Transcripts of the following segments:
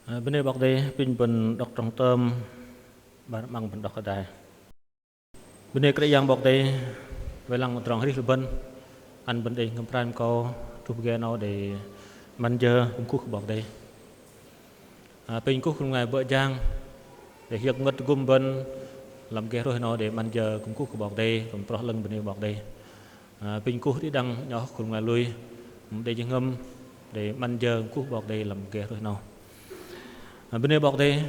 bên đây bọc đây pin bên đọc trong tôm bằng bên đọc ở đây bên đây cái giang bọc đây về lăng trong hết bên anh bên đây ngâm prime co chụp ghe nó để man giờ cũng cúc bọc đây pin cúc ngày vợ giang để hiệp ngất gum bên làm ghe rồi nó để man giờ cũng cúc bọc đây còn pro lưng bên đây bọc đây pin cúc đi đăng nhỏ cùng ngày lui để ngâm để man giờ cúc bọc đây làm ghe rồi nó bên đây bọc đây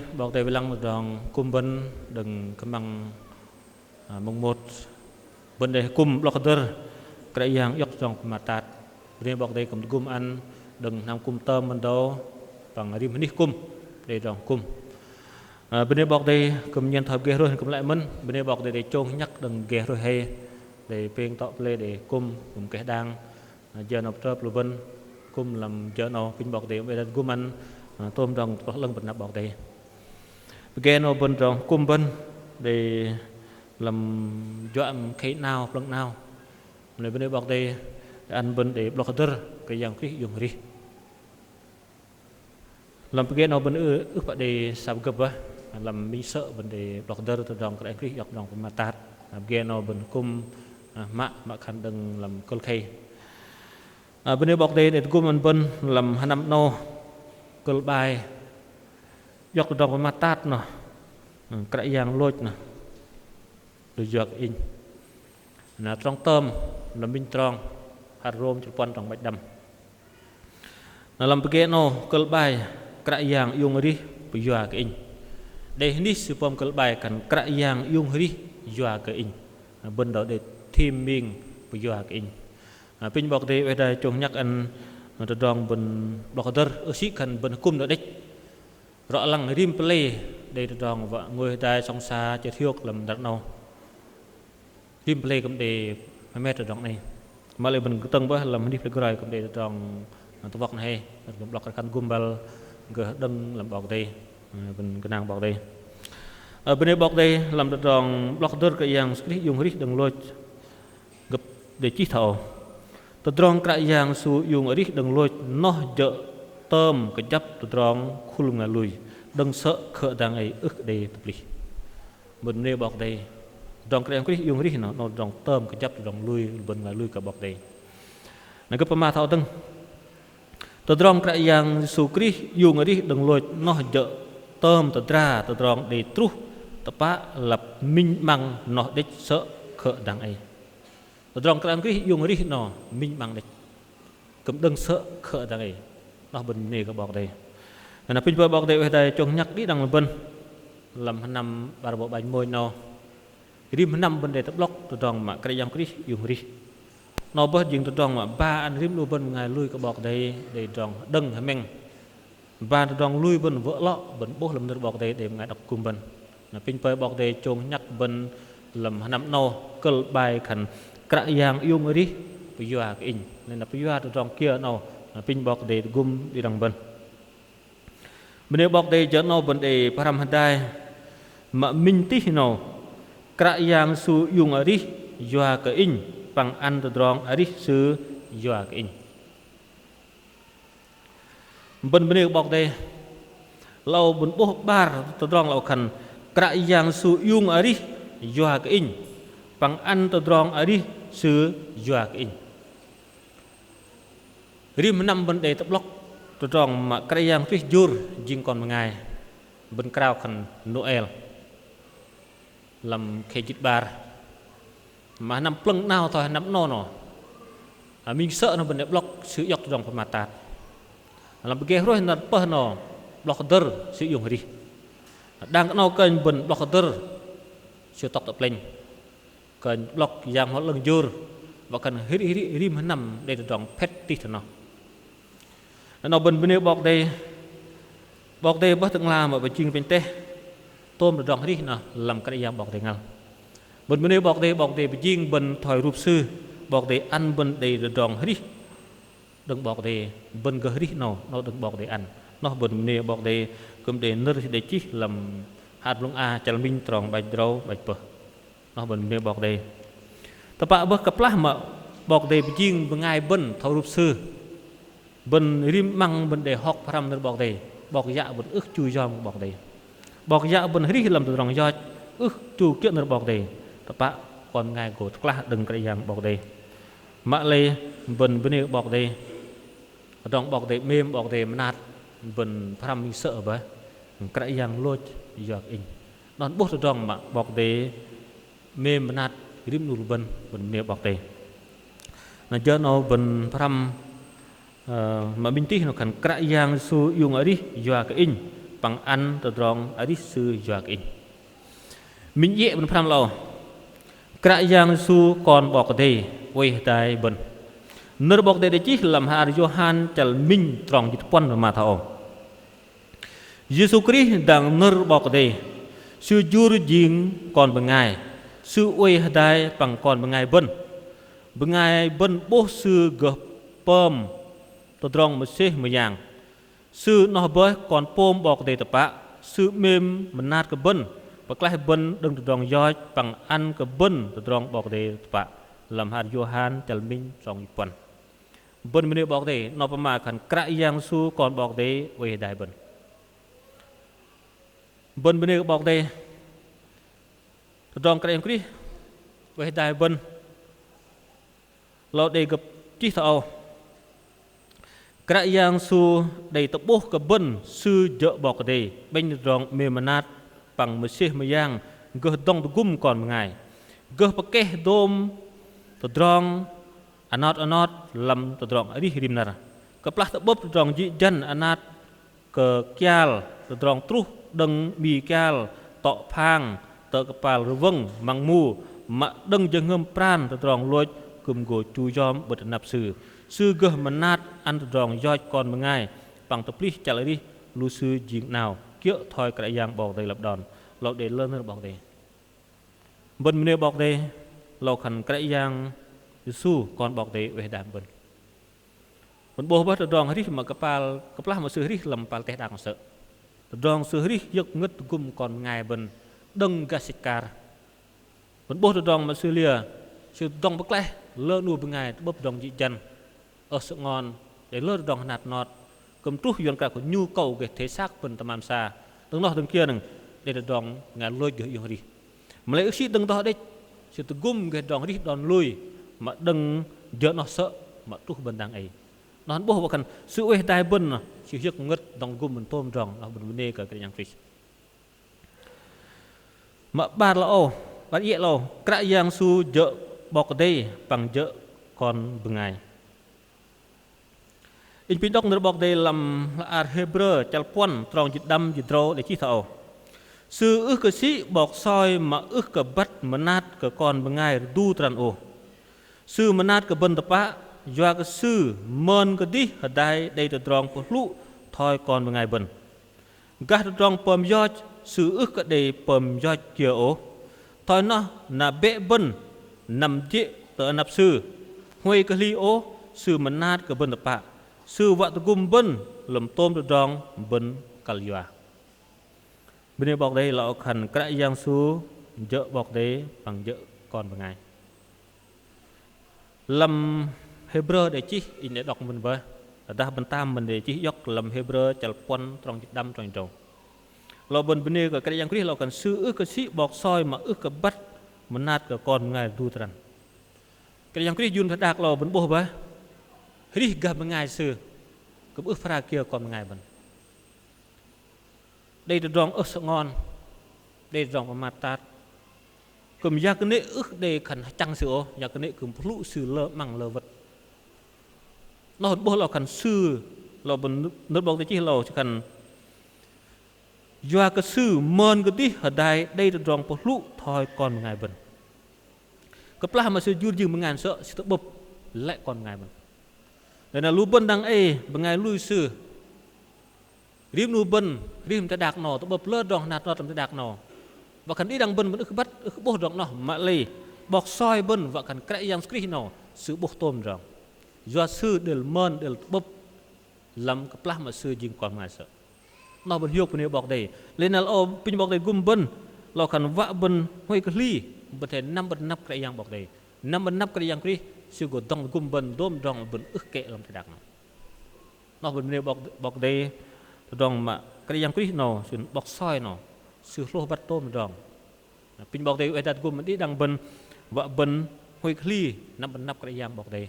về lăng một đòn cung bên đừng cầm bằng mông một bên đây cung blocker cái giang dọc dòng mặt tạt bên đây bọc đây cầm cung ăn đừng nằm cung tôm bên đó bằng rim nít cung để dòng cung bên đây bọc đây cầm nhân thập ghé rồi cầm lại mân bên đây bọc đây để trôn nhắc đừng ghé rồi hay để pen tọp lên để cung cùng cái đang giờ nộp trớp luôn bên cung làm giờ nó pin bọc đây bên cung ăn tôm đồng có lưng bật nắp bọc đây ghe nó bên trong cung bên để làm doạm khí nào lần nào này bên đây bọc đây ăn bên để blocker cái dạng khí dùng đi làm ghe nó bên ước bạn để sắm gấp á làm mình sợ bên để blocker từ dòng cái khí dọc dòng mà tạt ghe nó bên cung mạ khăn đừng làm cơn khay bên đây bọc đây để cung bên làm hai năm nô cơ bài dọc từ mặt tát nè cái giang lôi nè được dọc in là trong tôm là minh tròn hạt rôm cho quan trong bạch đầm là làm cái nó cơ bài cái giang dùng đi bây giờ cái in đây ní sự phong cơ bài cần cái giang dùng đi giờ cái in bên đó để thêm mình bây giờ cái in pin bọc đây bây giờ chúng nhắc anh nó đong bên blocker ở xí cần bên cung đó đấy rõ lăng rim play đây đong vợ người ta song xa chơi thiêu làm đặt nào rim play cũng để mấy mét đong này mà lại bên tầng với làm đi play cũng để đong tôi bọc này blocker cần gumball gỡ đâm làm bọc đây bên cái nàng bọc đây ở bên đây bọc đây làm đong blocker cái dạng dùng hết đừng lôi gập để chi thầu từ trong cái giang su dùng ở đi đừng lôi nó dợ tôm cái chấp từ trong khu lùng ngài lùi đừng sợ khởi đang ấy ức đây tập lý mình nêu bọc đây trong cái em dùng ở đi nó trong tôm cái chấp từ trong lùi bên ngài lùi cả bọc đây này cái ma thao tưng từ trong cái giang su kri dùng ở đi đừng lôi nó dợ tôm từ ra từ trong để trú tập á lập minh bằng nó để sợ khởi đang ấy trong cái cái dùng đi nó minh bằng đấy cũng đừng sợ khởi ra này nó bên này các bọc đây là pin bọc đây ở đây trông nhắc đi đằng bên làm năm bà bộ bánh môi nó cái rim năm bên đây tập lóc từ trong mà cái dòng cái dùng đi nó bớt dừng từ trong mà ba anh rim lui bên ngày lui các bọc đây để trong đừng hay mình và từ trong lui bên vỡ lọ bên bố làm được bọc đây để ngày đọc cùng bên là pin bọc đây trông nhắc bên làm năm no cơ bài khẩn cái giang dùng đi bây giờ cái in nên là bây giờ từ trong kia nào pin bọc để gum đi đằng bên đây bọc đây chở nào bên để param hadai mà minh tí nào cái giang su dùng đi giờ cái in bằng ăn từ trong đi su giờ cái in bên đây bọc đây lâu bên bố bar từ trong lâu khẩn cái giang su dùng đi giờ cái in bằng ăn từ trong đi sư dọa in rim năm bên đây tập lóc từ trong mà cái giang phía jur jing còn một ngày bên cao khẩn Noel làm khay chít bar mà năm plung nào thôi năm no mình sợ nó bên đây block sử dụng trong phần mặt tạt làm cái rồi nó bơ nó blocker sử dụng đi đang nào cần bên blocker sử tóc tập lên cần block giang họ lần jur và cần rim nằm đây là trong pet tít nó bên đây bọc đây bắt từng làm ở bên chuyên bên tê tôm được trong đi nào làm cái giang bọc đây ngal bên đây bọc đây bên chuyên bên thỏi rụp sư bọc đây ăn bên đây được trong đi đừng bọc đây bên gờ đi nó đừng bọc đây ăn nó bên đây bọc đây cũng để nơi để chỉ làm hạt lông a chả minh tròn bạch rau bạch bờ nó bên đây bọc đây tập bạ bớt cặp lá mà bọc đây chiên bên ngay bên thầu rụp sư bên rim măng bên để học param nơi bọc đây bọc dạ bật ức chui giòm bọc đây bọc dạ bật hít làm từ rong gioi ức chu kiện được bọc đây tập bạ còn ngày của class đừng cái dạng bọc đây mạ lê bần bên này bọc đây trong bọc đây mềm bọc đây nát bần pram sợ vậy cái dạng lôi giọt in nó bốc từ trong mà bọc đây mềm nát rim nụ bần này bọc đây nó cho nó bần pram mà bình tĩnh nó cần cái dạng su dùng ở đi giọt in bằng ăn từ trong ở đi sư giọt in mình dễ bần pram lâu cái dạng su còn bọc đây quay tại bần nơi bọc đây chỉ làm hà Johan chal minh trong dịch quan mà thao Jesus Christ đang nơi bọc đây sư jur jing còn bằng ngày sư quay tại bằng còn bằng ngày bần bố sư gấp pom từ trong một xe một dạng sư nó bơi còn pom bọc đây tập bạ sư mềm mình nát cái bần và cái bần đừng từ trong gioi bằng ăn cái bần từ trong bọc đây tập bạ làm hạt Johan chal minh trong dịch quan bần mình bọc đây nó phải mà cần cái dạng su còn bọc đây quay đại bần mình bọc đây trong cái gì quay đại bần lo đây gặp chỉ thao cái dạng su đầy tập bố cái bần sư dỡ bọc đây bên trong mềm nát bằng một xe một dạng gỡ đông gum còn một ngày gỡ bọc cái dom từ trong anot làm từ trong ấy đi hirim nara keplah tebop từ trong dị dân anat ke kial từ trong truh đằng mì kial tọ phang tợ kepal reveng mang mu mà đằng dân ngâm pran từ trong lôi cùng go chu jom bật nạp sư gơ manat ăn từ trong doi còn một ngày bằng tập lý trả lời đi lu sư dính nào kiệu thôi cái dạng bọc đây lập đòn lọ để lên hơn bọc đây bên mình bọc đây lọ khẩn cái dạng su còn bọc đây về đàn bần bố bắt đòn hít mà kapal mà sư hít làm pal teh đang sợ đòn sư hít giật ngất gum còn ngày bần đừng gasikar bố đòn mà sư lia sư đòn bắc lẽ lơ nu bên ngày bóp đòn dị chân ở sự ngon để lơ đòn nạt nọt cầm trúc yon cả của nhu cầu về thế xác bần tamam sa đừng nọ đừng kia đừng để đòn ngày lôi giữa yon đi mà lấy sĩ đừng đó đấy sư tự gum cái đòn hít đòn lui mà đừng giờ nó sợ mà trúc bên đang ấy nó bố bảo cần sự uy đại bần chỉ giấc ngất đồng gum mình tôm rong nó bên bên cái yang fish mà ba lo ba ye lo cái yang su giờ bọc đây bằng giờ còn bên ngày in pin đốc nữa bọc đây làm ar Hebrew chal pon trong dịch đâm dịch rô để chỉ thầu sư ước cái sĩ bọc soi mà ước cái bắt mà nát cái còn bên ngày du tràn ô sư mà nát cái bên tập á do cái sư mơn cái đi ở đây từ trong một lũ thôi còn một ngày bần gác từ trong pom do sư ước cái đây pom do chiều ố thôi nó là bệ bần nằm chế từ nạp sư huay cái ly ố sư mà nát cái bên tập á sư vợ từ gum bần làm tôm từ trong bần kalya bên này bọc đây là khẩn cái giang su dỡ bọc đấy bằng dỡ còn một ngày làm Hebrew để chi in để đọc mình với ta bên tam mình để chi dọc làm Hebrew chal pon trong đâm trong trâu lo bên này cái yang kri lo cần sư ước cái sĩ bọc soi mà ước cái bắt mà nát cái con ngày du trần cái yang kri yun cái đạc lo bên bố với hri gặp ngày sư cái ước phara kia còn ngày bên đây là rong ước sợ ngon đây là rong mà tát cầm gia cái nệ ước để khẩn trăng sữa gia cái nệ cầm lũ sư lơ măng lơ vật nó bố là khẩn sư là bên nước bọc để chỉ là chỉ cần gia cái sư mơn cái tí ở đây là rong bố lũ thôi còn một ngày bần cái pla mà sư dư dư một ngàn sợ sẽ bập lại còn ngày bần đây là lũ bần đang bằng ngày lui sư riêng lũ bần riêng ta đạc nọ bập lơ rong nạt nọ ta đạc nọ và cần đi đằng bần vẫn bắt bố rong nó mà lì bọc soi bần và cần cái yang skri nó sự bốc tôm rong do sư đều mơn đều bốc làm cái pla mà sư dừng còn ngày sợ nó bên hiệp bên bọc đây lên là ô pin bọc đây gum bần lo cần vạ bần hơi cái ly bên thể năm bên nắp cái yang bọc đây năm bên nắp cái yang skri sư có dong gum bần đom rong bần ức kệ làm cái đặc nó bên bọc đây đong mà cái yang Chris nó sự bọc soi nó sự lô bắt tôm đong pin bọc đây đặt gồm đi đang bần vợ bần hồi kli nắp nắp cái yang bọc đây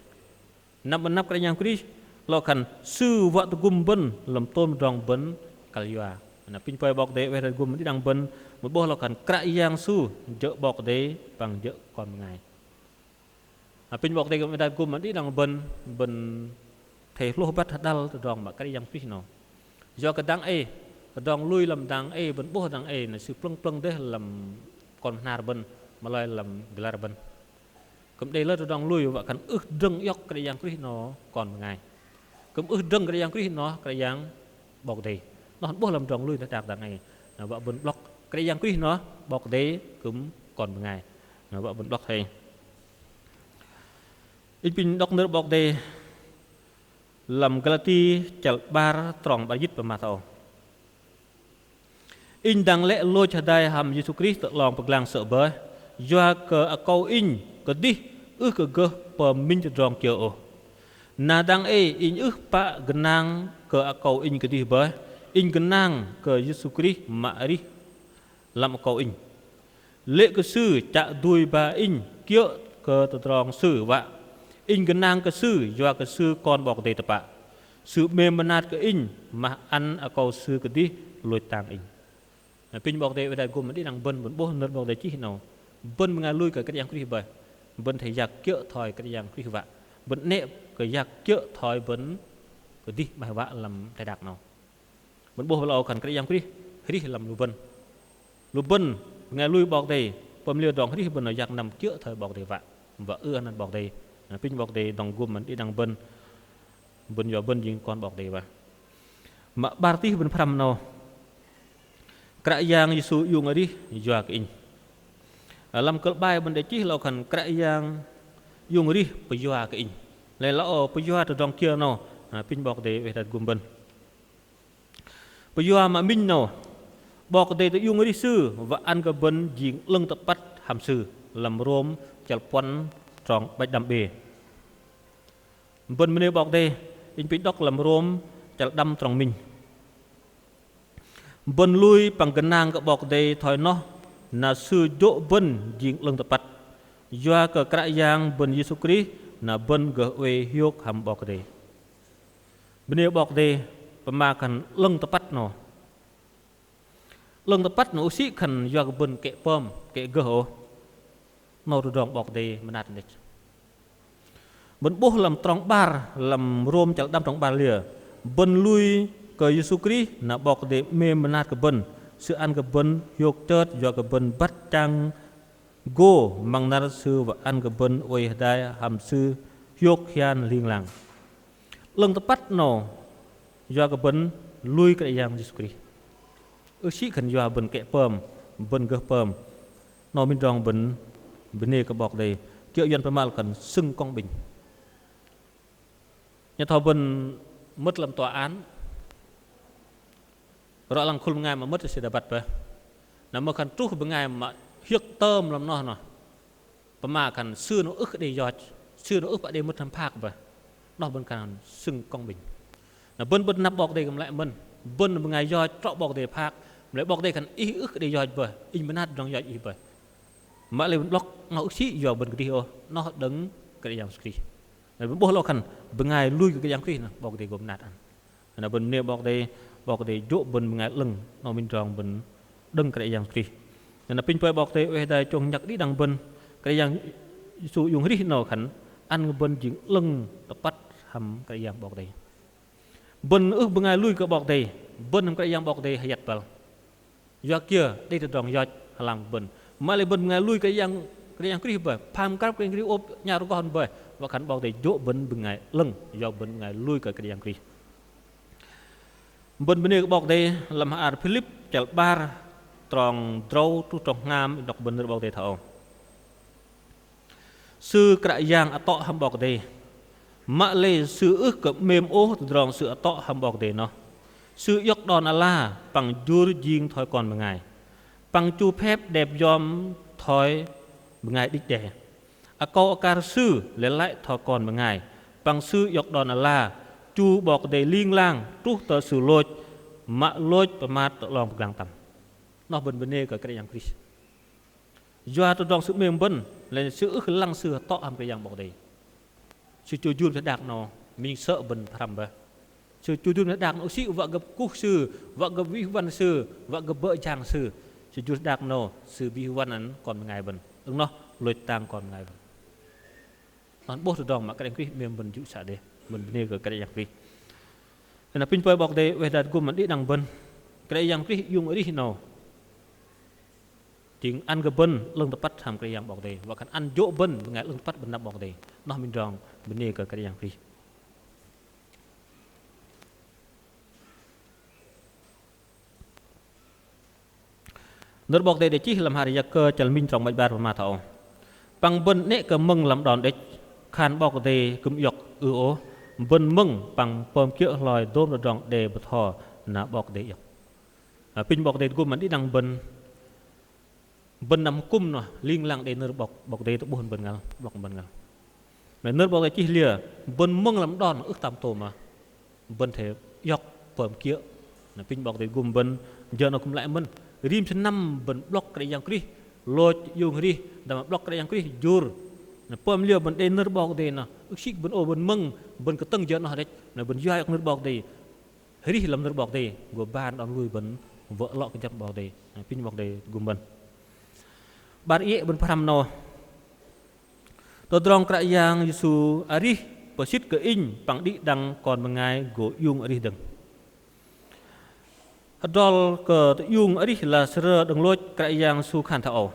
nắp cái yang Chris lo kan sư vợ gồm bần làm tôm đong bần kalya pin poi bọc đây đặt gồm đi đang bần một bố lo kan cái yang su dỡ bọc đây bằng dỡ còn ngày pin bọc đây đặt gồm đi đang bần thầy lô bắt dal đong mà cái yang Chris nó do cái đăng ấy đong lui làm đăng ấy vẫn bố đăng ấy là sự plong đấy làm còn nار bên mà lại làm gelar bên cũng đây là đong lui và cần ước đâng yóc cái yang Chris nó còn ngày cũng ước đâng cái yang Chris nó cái yang bọc đầy nó bố làm đong lui nó đạt đăng ấy là vợ bên block cái yang Chris nó bọc đấy cũng còn ngày là vợ bên block thầy ít pin đọc nữa bọc đầy làm Galati chal bar trong bài dịch mà thầu in đang lẽ lôi cho đại ham Jesus Christ lòng bậc lang sợ bơi do cờ câu in cờ đi cờ gơ bờ minh cho rong chiều na đang in pa genang cờ câu in cờ đi bơi in genang cờ Jesus Christ mà đi làm câu in lệ cờ sư chạ đuôi ba in kia cờ rong sư vạ in genang cờ sư do cờ sư con bọc đầy tập ạ sự mềm nát cờ in mà ăn câu sư cờ đi lôi tàng in pin bọc đây gồm mình đi đằng bên vẫn bố nên bọc đây chỉ nào bên mình lui cái yang Chris bơi bên thầy giặc chữa thòi cái yang Chris vạ bên nệ cái giặc chữa thòi bên cái đi bài vạ làm thầy đặc nào bên bố là cần cái yang Chris làm lù bên nghe lui bọc đây bên liều đòn Chris bên là giặc nằm chữa thòi bọc đây vạ và anh bọc đây pin bọc đây đằng gồm mình đi đằng bên vào bên những con bọc đây vạ mà ba tí bên phàm nào cái yang Yesus dùng ở đi doa cái in làm cái bài bên đây chỉ là cần cái yang dùng ở đi bây doa cái in lại là bây doa từ trong kia nào pin bọc để về đặt gồm bên bây doa mà mình nào bọc để tự dùng ở đi sư và ăn cái bên dính lưng tập bắt hàm sư làm rôm chèl pon trong bạch đầm bể bên bên bọc đây in pin đốc làm rôm chèl đâm trong mình bên lui bằng cái nàng cái bọc đây thôi nó là sự độ bên dính lưng tập bắt do cái yang bên Jesus Christ là bên gỡ về hiếu hàm bọc đây bên bọc đây mà cần lưng tập bắt nó lưng tập bắt nó sĩ cần do cái bên kệ pom kệ gỡ nó được đong bọc đây mà nát đấy bên bố làm trong bar làm rôm chặt đâm trong bar lìa bên lui cái Jesus Christ là bọc để mềm nát cái bên sự ăn cái bên hiếu tết do cái bên bắt trang go mang nát sư và ăn cái bên ôi đại hàm sư hiếu khian liên làng lưng tập bắt nó do cái bên lui cái yang Jesus Christ sĩ cần do bên kệ pom bên gỡ pom nó bên trong bên này cái bọc đây kiểu dân phải mal cần xưng công bình nhà thọ bên mất làm tòa án rõ là khung ngày mà mất thì sẽ đập bật nằm mà cần trút bên ngày mà hiếc tôm làm nó mà cần xưa nó ức để giọt xưa nó ức bạn để mất tham phạc vậy nó bên cần xưng công bình là bên nắp bọc đây cầm lại bên ngày giọt trọ bọc để phạc lại bọc đây cần ý ức để giọt vậy in bên nát trong giọt ý vậy mà lại block nó ức xí giọt bên cái điều nó đứng cái dạng skri là bên bố lo cần bên ngày lui cái dạng skri bọc để gồm nát ăn là bên nêu bọc đây dỗ bên ngày lưng nó bên trong bên đừng cái dạng skri là pin poi bọc đây về đây trồng nhặt đi đằng bên cái dạng sử dụng hết nó khẩn ăn bên những lưng tập bắt hầm cái dạng bọc đây bên ước bên ngày lui cái bọc đây bên cái dạng bọc đây hay giật vào do kia đây là trồng do làm bên mà lại bên ngày lui cái dạng skri bởi phàm các cái skri ốp nhà con bởi và khẩn bọc đây dỗ bên ngày lưng do bên ngày lui cái dạng skri bên này bọc đây làm hạt Philip chèl bar tròn trâu tu tròn ngam đọc bên bọc đây thầu sư cái giang ở tọ hầm bọc đây mạ lê sư ước cỡ mềm ô tròn sự tọ hầm bọc đây nó sư yốc đòn ala bằng dưa riêng thôi còn một ngày bằng chu phép đẹp dòm thôi một ngày đích đẻ à câu car sư lấy lại thôi còn một ngày bằng sư yốc đòn ala chu bọc đầy liên lang trút tờ sử lột mạ lôiประมาทตลองกลางต่ำนอกบนบนเนกับกระยังคริสยัวตัวดองสุเมียงบนเลยซื้อคือลังซื้อต่อทำกระยังบอกได้ซื้อจูจูนจะดักนอมีเสอะบนทำไปซื้อจูจูนจะดักนอซื้อว่ากับกุ๊กซื้อว่ากับวิวันซื้อว่ากับเบอร์จางซื้อซื้อจูนดักนอซื้อวิวันนั้นก่อนไงบนứng nó lôi tang còn ngày nó bố từ đòn mà cái đằng kia miền bần chịu xả đi mình nêu cái đằng kia nên là pin phơi bọc đây về đặt gồm mình đi đằng bần cái đằng kia dùng ở đi nào chính ăn cái bần lưng tập bắt làm cái đằng bọc đây và cần ăn dỗ bần ngày lưng bắt bần nắp bọc đây nó mình đòn mình nêu cái đằng kia nước bọc đây để chỉ làm hại giặc cơ chăn minh trong bãi bát mà thảo bằng bần nệ cơ mừng làm đòn đấy khăn bọc đây cúm dọc ố bần mừng bằng pom kia lòi đôm được đòn để bật thò nã bọc đây dọc pin bọc đây gồm mình đi đằng bần nằm cung nọ liên lăng để nước bọc đây tụi buồn bần ngal bọc bần ngal mà nước bọc đây chỉ lìa bần mừng làm đòn ước tam tổ mà bần thể dọc pom kia pin bọc đây gồm bần giờ nó cũng lại mân rim chân năm bần block cái yang kri lôi dùng đi đâm block cái yang kri jur pom liều bần đen nước bọc đây nè ước xích bần ô bần mừng bần cái tầng giờ nó đấy là bần dai nước bọc đây ri làm nước bọc đây gồm ban đón lui bần vợ lọ cái chặt bọc đây pin bọc đây gồm bần ban ie bần pram no tôi drong cái yang Yesu ari posit ke in pang di dang còn một ngày go yung ari dang Adol ke tu yung ari là sera deng loj cái yang su khan thao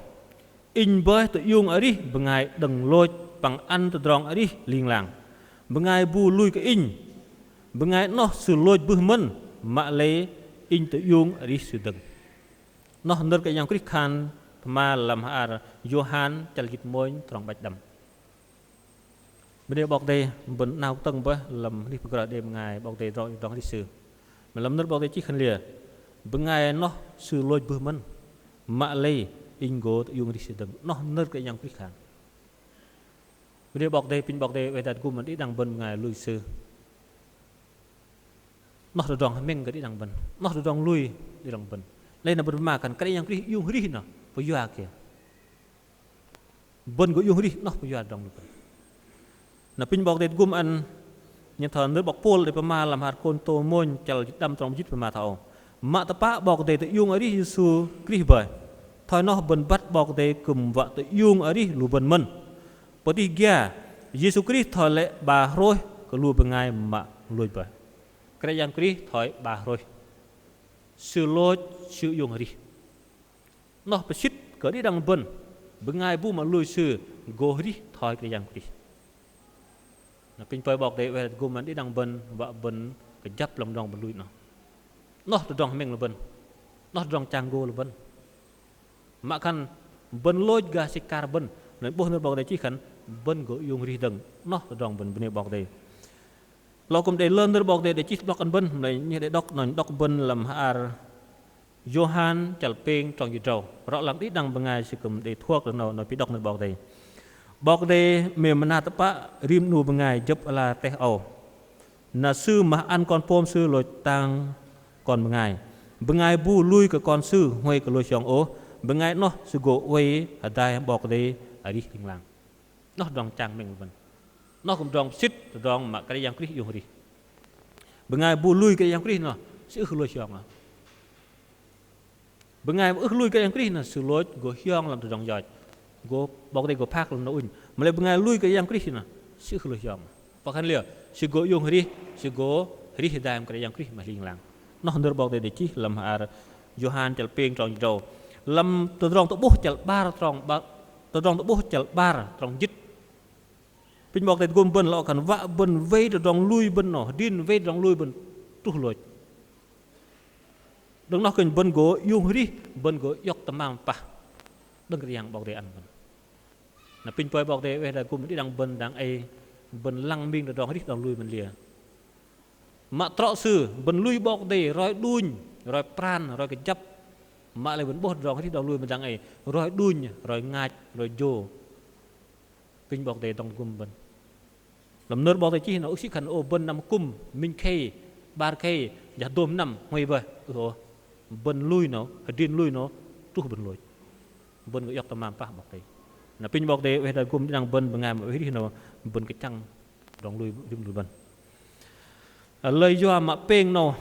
in boy tu yung ari bengai deng loj pang an tu drong ari ling lang bengai bu lui ke in bengai no su loj bu men ma le in tu yung ari su deng no ner cái yang krik khan ma lam har Johan chal git moy trong bạch đầm bên đây bọc đây vẫn nào tầng với làm đi bọc đây bengai bọc đây rồi đong đi sư mà làm ner bọc đây chỉ khan lìa bengai nó sự lôi bơ mân mạ lây ingo yung đi sedeng nó nơ cái yang khan video bọc đây pin bọc đây về đặt gồm mình đi đằng bên bengai lui sư nó được đong mình cái đi đằng bên nó được đong lui đi đằng bên đây là bên mà cần cái yang yung đi nó bây giờ kìa bên của yung đi nó bây giờ đong bên là pin bọc đây gồm ăn nhận thằng nước bọc pol để mà làm hạt côn tô môn chal đâm trong chít mà thầu mạ tập bạ bọc để tự yung ở đi Giêsu Christ bởi thôi nó bần bắt bọc để cùng vợ tự yung ở đi lù bần mân bởi vì kia Giêsu Christ thôi lệ bà rồi có lù bần ngài mạ lùi bởi cái yang Christ thôi bà rồi sự lôi sự yung ở đi nó phải xích cỡ đi đằng bần bần ngài bu mà lùi sự gồ đi thôi cái yang Christ nó kinh phải bọc để về gồm mình đi đằng bần vợ bần cái chấp lòng đong bần lùi nó nó từ dòng mình là bần nó dòng trang go là bần mà khăn bần lôi ga xích carbon nói bố nó bọc đây chỉ khẩn bần có dùng ri đằng nó từ dòng bần bên bọc đây lo cùng để lên nó bọc đây để chỉ bọc ăn bần này như để đọc nói đọc bần làm har Johan chal peng trong gì trâu rõ làm ít đằng bằng ngày sẽ cầm để thuốc được nào nói bị đọc nó bọc đây mềm mà tập bạ rim nu bằng ngày giúp là teh ầu là sư mà ăn con pom sư lôi tang còn bengai bu lui ke con sư huay ke lôi xiong ố bengai nó sư gỗ huay ở đây bọc đây ở đi kinh lang nó đong trang mình vân nó cũng đong xít đong mà cái yang kri dùng đi bengai bu lui cái yang kri nó sư lôi xiong à bengai ước lui cái yang kri nó sư lôi gỗ xiong làm từ đong giỏi gỗ bọc đây gỗ phác làm nó un mà lại bengai lui cái yang kri nó sư lôi xiong và khăn lìa sư gỗ dùng đi sư gỗ đi ở đây cái yang kri mà kinh lang nó hơn được bọc để chỉ làm har Johan chal peng trong dầu làm từ trong tụ bút chal bar trong từ trong tụ bút chal bar trong dít pin bọc để gồm bần lọ cần vạ bần vây từ trong lui bần nọ điên vây trong lui bần tu lôi đừng nó cần bần gỗ dùng đi bần gỗ dọc tầm mang pa đừng cái yang bọc để ăn bần là pin bọc để về là cùng đi đằng bần đằng ai bần lăng minh từ trong hết trong lui bần lìa mạ trọ sư bần lui bọc để rồi đun rồi pran rồi cái chấp mạ lại vẫn bột rồi cái đầu lui bên đằng ấy rồi đun rồi ngạch rồi vô kinh bọc để trong cung bần làm nốt bọc để chi nó ước sĩ khẩn ô bần nằm cung minh khay bar khay giả đôm nằm ngoài bờ bên lui nó riêng lui nó tuh bên lui bên cái giặc tầm pah bọc đây na pin bọc đây ada kum đang bên bengai mà đi nó bên cái chăng dong lui bên lời do mà peng nó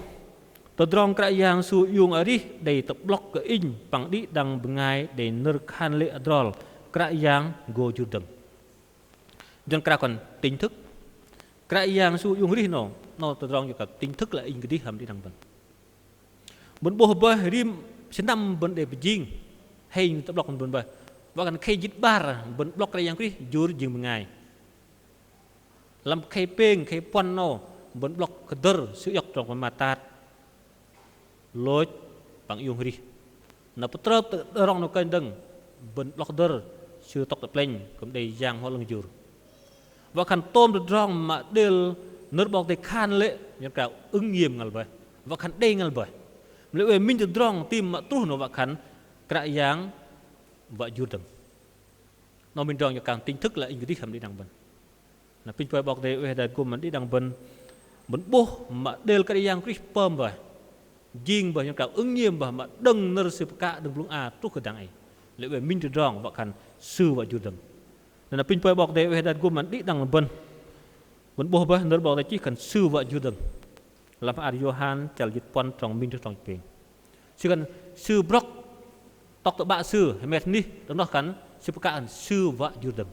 tờ drong kra yang su yung ari đầy tập block ke in pang di dang bengai để nơ khan lệ drol kra yang go judem dân kra còn tính thức kra yang su yung ri nó tờ drong juga tính thức là in cái đi ham đi đằng bên bên bố bơ rim sinh năm bên để jing hay tập block bên bơ và kan khay jit bar bên block kra yang ri jur jing bengai lam khay peng khay pon no bên block keder su yok trong ma tat lối bằng yêu hri na putra rong no kan deng ben blockder chưa tóc tập lên cũng đầy giang hoa lưng dừa và khăn tôm được rong mà đều nở bọc để khan lệ như cả ứng nghiêm ngal vậy và khăn đây ngal vậy lệ về minh được rong tim mà tu nó và khăn cả giang và dừa đầm nó mình rong như càng tinh thức là anh đi hầm đi đằng bên là pin phải bọc để về đại cùng mình đi đằng bên bên bố mà đều cả giang crisperm vậy jing bah yang kau engyem bah mak deng ner sepka deng blung a tu kedang ai lebe min tu dong wa kan su wa judem dan pin poi bok de we dan guman di dang ben boh bah ner bok de chi kan su wa judem lam ar yohan chal jit pon trong min tu trong peng si kan su brok tok to ba su hemet ni dong noh kan sepka an su wa judem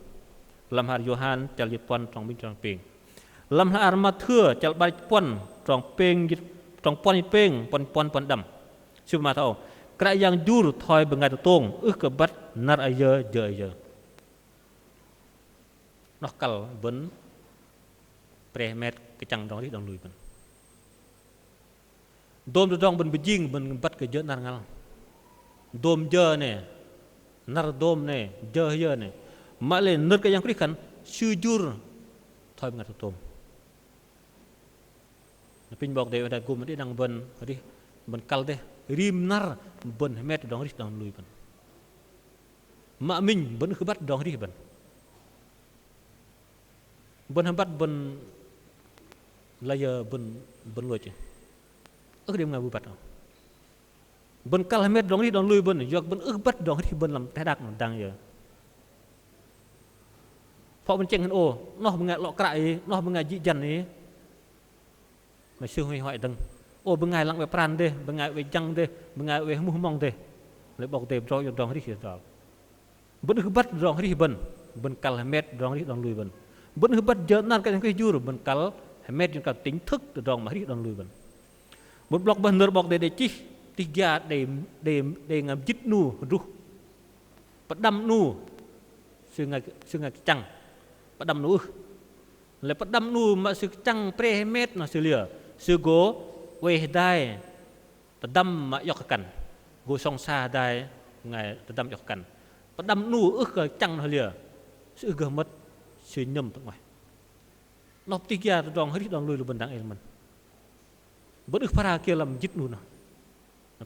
lam ar yohan chal jit pon trong min trong peng lam ar ma thưa chal ba pon trong peng jit trong pon peng pon đầm siapa ma tahu kera yang jur thoi bengai tong kebat nar aja je noh kal ben premet kecang dong di dong lui ben dom dong ben bejing ben bat ke je nar ngal dom je ne nar dom ne je ne male ner ke yang krikan sujur thoi bengai tong pin bok de ada gum di dang ben di ben kal de rim nar ben hemet dong ri dong lui ben ma min ben khabat dong ri ben habat ben laya ben lui che dem nga bu bat ben kal hemet dong ri dong lui ben yok ben bat dong ri ben lam te dak dang ye phò ben cheng o noh benga lo krai noh benga ji jan ni mà sư huy hỏi đừng ô bên ngày lặng về pran đây bên ngày về chăng đây bên ngày về mua mong đây lấy bọc tệp cho rong đi rồi vẫn cứ bắt rong đi bên cal met rong đi rong lùi bên vẫn cứ bắt giờ nan cái dưa bên cal met chúng ta tính thức từ rong mà đi rong lùi bên một block bên nửa bọc để chi tiga để ngam chít nu ru bắt đâm nu sư ngày chăng bắt đâm nu lấy bắt đâm nu mà sư chăng pre met nó sư lìa sư gỗ quê đai tận đâm mà dọc cằn gỗ song xa đai ngày tận đâm dọc cằn tận đâm nu cái chăng hơi lìa sư gỡ mất sư nhầm tận ngoài lọp tì kia đòn hết đòn lùi lùi bên đằng em mình vẫn được phá kia làm dứt nu nào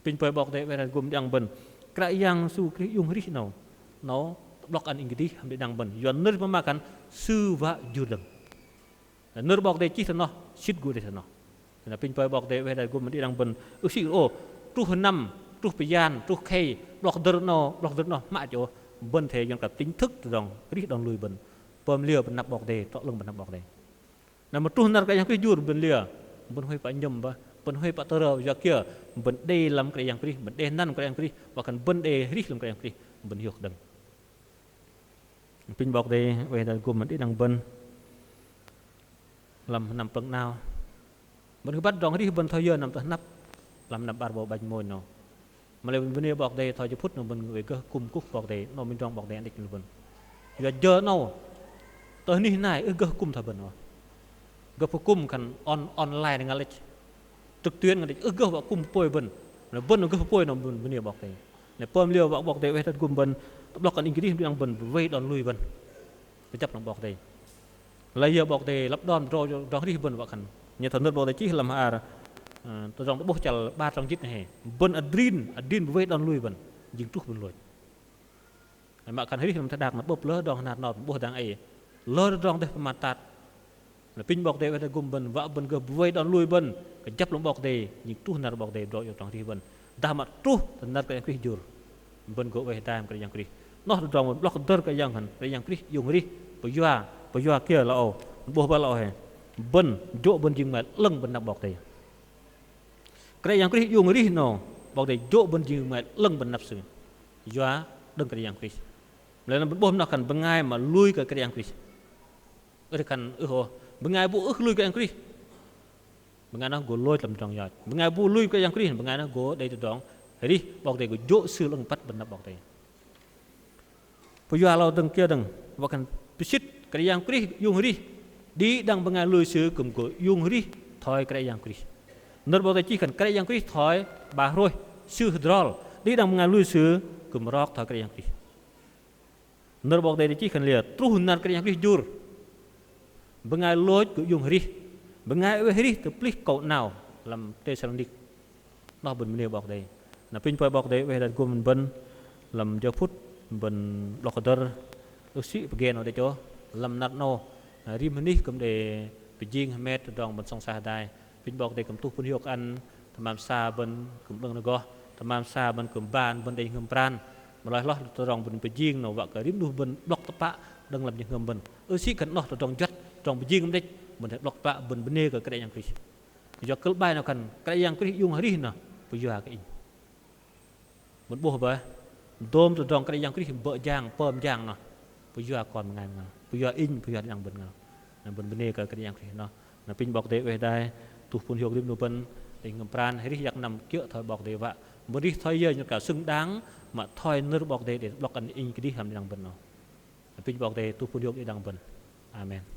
pin poi bọc đấy về là gồm đằng bên cái yang su cái yung hết nào nó block an ingedi hamde đằng bên yon nır mà makan sư và judem nır bọc đấy chỉ thằng nó shit gu đấy thằng nó là pin poi bọc de we da gum di dang ben usi o tu năm tu pian tu khay block der no ma jo ben the yang ka tính thức dong ri dong lui ben pom lia ben nap bọc de to lung ben nap bọc de na ma tu nar ka yang ki jur ben lia ben hoi pa nyem ba ben hoi pa tero ya kia ben de lam ka yang pri ben de nan ka yang pri wa kan ben de ri lam ka yang pri ben hiok dang pin bọc de we da gum di dang ben lam nam pang nào mình bắt rong đi bên thôi giờ nằm tới nắp làm nằm bar bộ bạch môi nó mà lại bên đây bọc đây thôi cho phút nó bên người cơ cùng cúc bọc đây nó bên trong bọc đây anh định bên giờ nó tới như thế này cơ cùng thời bên nó cơ phụ cùng cần online ngay lịch trực tuyến ngay lịch cơ bọc cùng poi bên là bên nó cơ poi nó bên đây bọc đây này poi liều bọc đây về thật cùng bên bọc còn in cái đi đang bên về đòn lui bên cái chấp nó bọc đây lấy giờ bọc đây lắp đòn rồi đi bên bọc cần như thằng nước bò chỉ làm hà tôi rằng bốc chal 300 chít này bên adrin với đòn lui bên dừng trúc bên lùi mà cần thấy làm thay đạc mà bốc lỡ đòn hạt nọ bốc đằng ấy lỡ đòn đây mà tạt là pin bọc đề về gồm bần vợ bần gồm với đón lui bần cái chấp lông bọc đề những tu nار bọc đề rồi trong thì bần ta mà tu thì nار cái Chris jur bần gỗ về tam cái yang Chris nó trong một block đơ cái yang Chris dùng đi bây giờ kia là ô bố ba là bần chỗ bần dừng mà lưng bần nạp bọc đề cái yang Chris dùng đi nó bọc đề chỗ bần dừng mà lưng bần nạp sự giờ đừng cái yang Chris lấy nó bố nó cần bằng ngay mà lui cái yang Chris ở đây cần hồ bengai bu lui cái yang Chris bengai nó go lôi làm trong giọt bengai bu lui cái yang Chris bengai nó go đây từ đó thế đi bọc đây go dỗ sư lưng bắt bần nạp bọc đây bây giờเราđừng kia đừng và cần pisit cái yang Chris dùng đi đang bengai lui sư cùng go dùng thôi cái yang Chris nợ bọc đây chỉ cần cái yang Chris thôi bà rồi sư hydrol đi đang bengai lui sư cùng rock thôi cái yang Chris nợ bọc đây chỉ cần liệt trú nợ cái yang Chris jur bengai lôi của dùng bengai với từ plik cậu nào làm Thessalonica nó bần nhiều bọc đây là pin phơi bọc đây về đặt gồm bần làm cho phút bần locator sĩ begin ở đây cho làm nát no rimani cầm để bị giang met đòn bần song sa đai pin bọc đây cầm tu phun hiệu ăn tham sa bần cầm đằng go tham sa bần cầm ban bần đây ngầm pran mà lại lo đòn bần bị giang nó vợ cái rim du bần block tập bạ đừng làm những ngầm bần sĩ cần nó đòn chất trong bị giang đấy mình thấy block bạ bần nê cái yang Chris do cơ bài nào cần cái yang Chris dùng hari nào bây giờ cái một bộ vậy tôm từ trong cái yang Chris bợ giang pom giang nào bây giờ còn ngày nào bây giờ bây giờ yang bần nào bần nê cái yang Chris nó là pin bọc để về đây tụ phun hiệu điểm nụ bần để ngầm pran hay đi giặc nằm kia thôi bọc để vậy muốn đi thôi giờ như cả xứng đáng mà thôi nơ bọc để block anh cái đi làm yang bần nào pin bọc để tụ phun hiệu để đằng bần amen